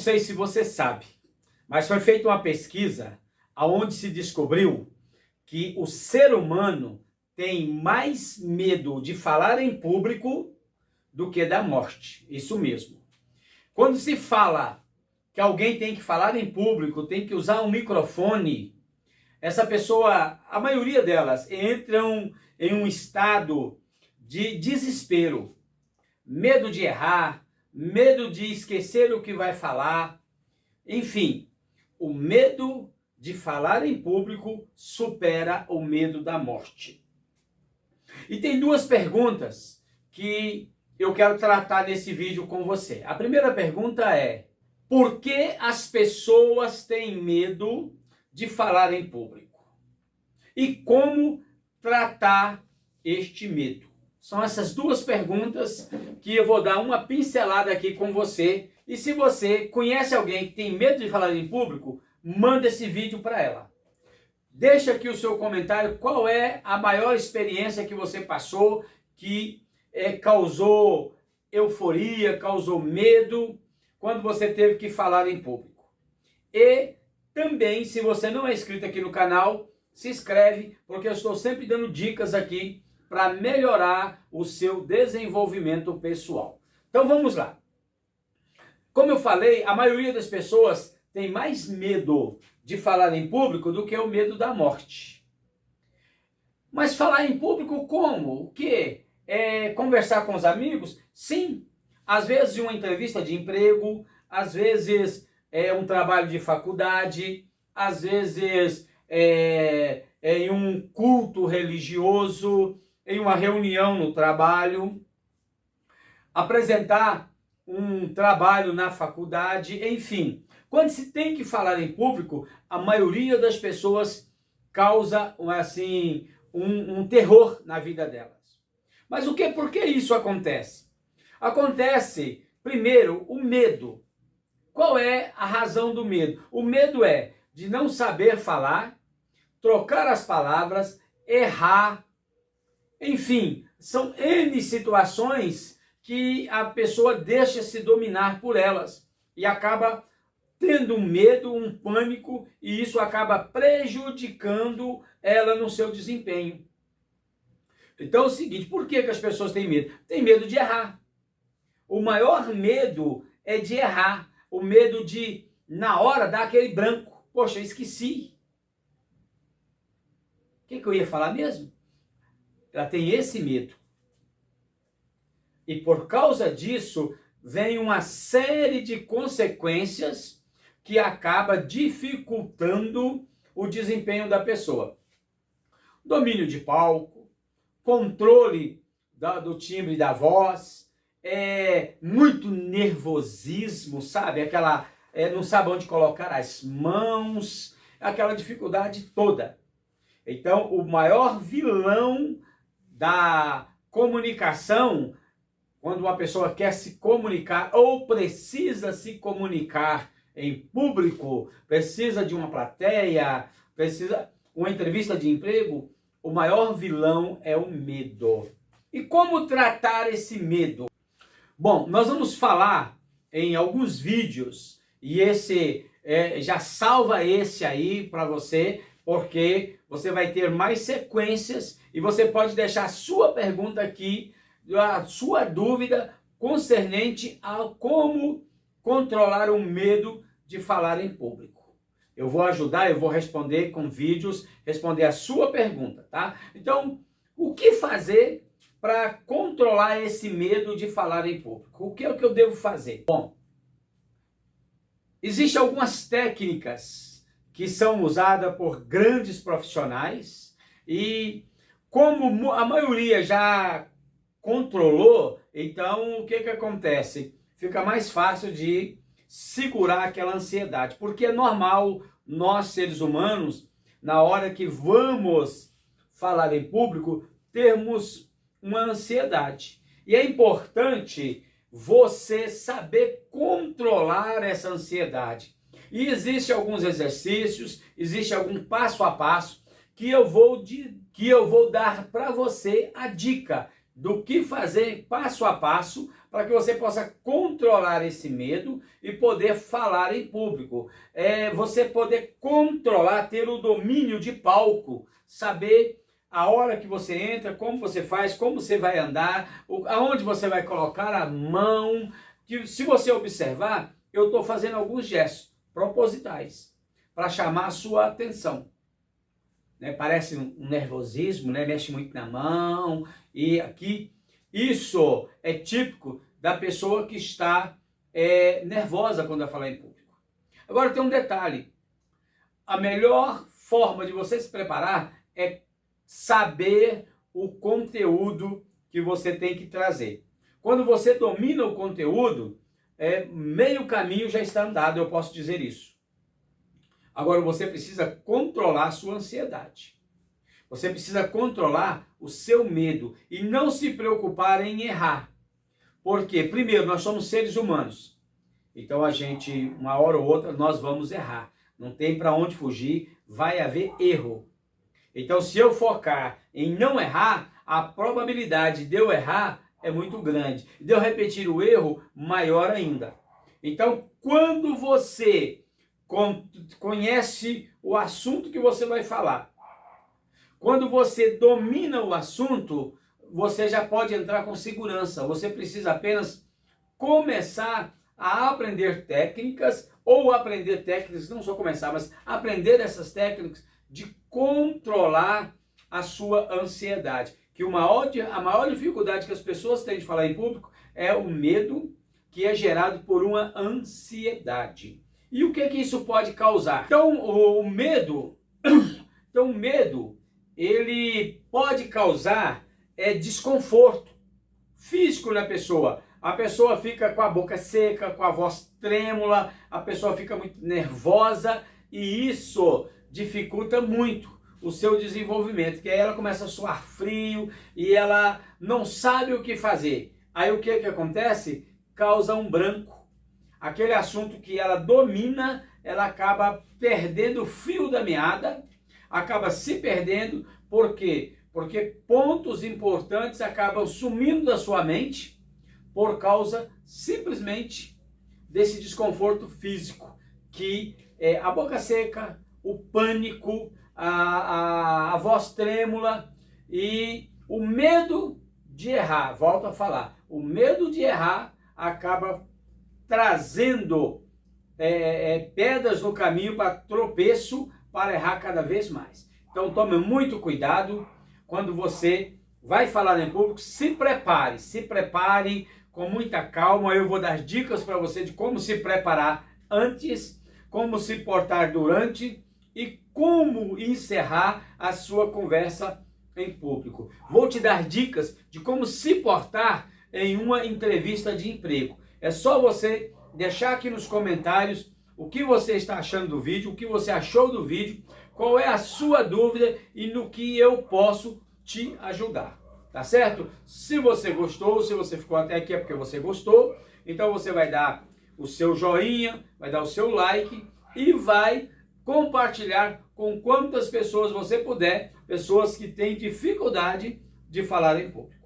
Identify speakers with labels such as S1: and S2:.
S1: sei se você sabe, mas foi feita uma pesquisa onde se descobriu que o ser humano tem mais medo de falar em público do que da morte. Isso mesmo. Quando se fala que alguém tem que falar em público, tem que usar um microfone, essa pessoa, a maioria delas, entram em um estado de desespero, medo de errar, medo de esquecer o que vai falar. Enfim, o medo de falar em público supera o medo da morte. E tem duas perguntas que eu quero tratar nesse vídeo com você. A primeira pergunta é: por que as pessoas têm medo de falar em público? E como tratar este medo? São essas duas perguntas que eu vou dar uma pincelada aqui com você. E se você conhece alguém que tem medo de falar em público, manda esse vídeo para ela. Deixa aqui o seu comentário, qual é a maior experiência que você passou, que causou euforia, causou medo, quando você teve que falar em público. E também, se você não é inscrito aqui no canal, se inscreve, porque eu estou sempre dando dicas aqui para melhorar o seu desenvolvimento pessoal. Então vamos lá. Como eu falei, a maioria das pessoas tem mais medo de falar em público do que o medo da morte. Mas falar em público como? O quê? Conversar com os amigos? Sim. Às vezes uma entrevista de emprego, às vezes um trabalho de faculdade, às vezes em um culto religioso, em uma reunião no trabalho, apresentar um trabalho na faculdade, enfim. Quando se tem que falar em público, a maioria das pessoas causa assim, um terror na vida delas. Mas por que isso acontece? Acontece, primeiro, o medo. Qual é a razão do medo? O medo é de não saber falar, trocar as palavras, errar. Enfim, são N situações que a pessoa deixa se dominar por elas e acaba tendo um medo, um pânico, e isso acaba prejudicando ela no seu desempenho. Então é o seguinte, por que as pessoas têm medo? Tem medo de errar. O maior medo é de errar. O medo de, na hora, dar aquele branco. Poxa, eu esqueci. O que eu ia falar mesmo? Ela tem esse medo. E por causa disso, vem uma série de consequências que acaba dificultando o desempenho da pessoa. Domínio de palco, controle do timbre da voz, muito nervosismo, sabe? Não sabe onde colocar as mãos, aquela dificuldade toda. Então, o maior vilão da comunicação, quando uma pessoa quer se comunicar ou precisa se comunicar em público, precisa de uma plateia, precisa uma entrevista de emprego, o maior vilão é o medo. E como tratar esse medo? Bom, nós vamos falar em alguns vídeos, e esse já salva esse aí para você, porque você vai ter mais sequências e você pode deixar a sua pergunta aqui, a sua dúvida concernente a como controlar o medo de falar em público. Eu vou ajudar, eu vou responder com vídeos, responder a sua pergunta, tá? Então, o que fazer para controlar esse medo de falar em público? O que é o que eu devo fazer? Bom, existem algumas técnicas que são usadas por grandes profissionais e como a maioria já controlou, então o que acontece? Fica mais fácil de segurar aquela ansiedade, porque é normal nós seres humanos, na hora que vamos falar em público, termos uma ansiedade. E é importante você saber controlar essa ansiedade. E existem alguns exercícios, existe algum passo a passo que eu vou dar para você a dica do que fazer passo a passo para que você possa controlar esse medo e poder falar em público. Você poder controlar, ter o domínio de palco, saber a hora que você entra, como você faz, como você vai andar, aonde você vai colocar a mão. Que se você observar, eu estou fazendo alguns gestos propositais para chamar a sua atenção. Né? Parece um nervosismo, né? Mexe muito na mão e aqui. Isso é típico da pessoa que está nervosa quando vai falar em público. Agora tem um detalhe. A melhor forma de você se preparar é saber o conteúdo que você tem que trazer. Quando você domina o conteúdo, meio caminho já está andado, eu posso dizer isso. Agora você precisa controlar a sua ansiedade. Você precisa controlar o seu medo e não se preocupar em errar. Porque, primeiro, nós somos seres humanos. Então a gente, uma hora ou outra, nós vamos errar. Não tem para onde fugir, vai haver erro. Então, se eu focar em não errar, a probabilidade de eu errar é muito grande. De eu repetir o erro, maior ainda. Então, quando você conhece o assunto que você vai falar, quando você domina o assunto, você já pode entrar com segurança. Você precisa apenas começar a aprender técnicas, ou aprender técnicas, não só começar, mas aprender essas técnicas de controlar a sua ansiedade. Que a maior dificuldade que as pessoas têm de falar em público é o medo que é gerado por uma ansiedade. E o que isso pode causar? Então, o medo, ele pode causar desconforto físico na pessoa. A pessoa fica com a boca seca, com a voz trêmula, a pessoa fica muito nervosa e isso dificulta muito o seu desenvolvimento, que aí ela começa a suar frio e ela não sabe o que fazer. Aí o que acontece? Causa um branco. Aquele assunto que ela domina, ela acaba perdendo o fio da meada, acaba se perdendo. Por quê? Porque pontos importantes acabam sumindo da sua mente por causa simplesmente desse desconforto físico, que é a boca seca, o pânico, a voz trêmula e o medo de errar. Volto a falar, o medo de errar acaba trazendo pedras no caminho para tropeço, para errar cada vez mais. Então tome muito cuidado quando você vai falar em público. Se prepare com muita calma. Eu vou dar dicas para você de como se preparar antes, como se portar durante e como encerrar a sua conversa em público. Vou te dar dicas de como se portar em uma entrevista de emprego. É só você deixar aqui nos comentários o que você está achando do vídeo, o que você achou do vídeo, qual é a sua dúvida e no que eu posso te ajudar. Tá certo? Se você gostou, se você ficou até aqui é porque você gostou, então você vai dar o seu joinha, vai dar o seu like e vai compartilhar com quantas pessoas você puder, pessoas que têm dificuldade de falar em público.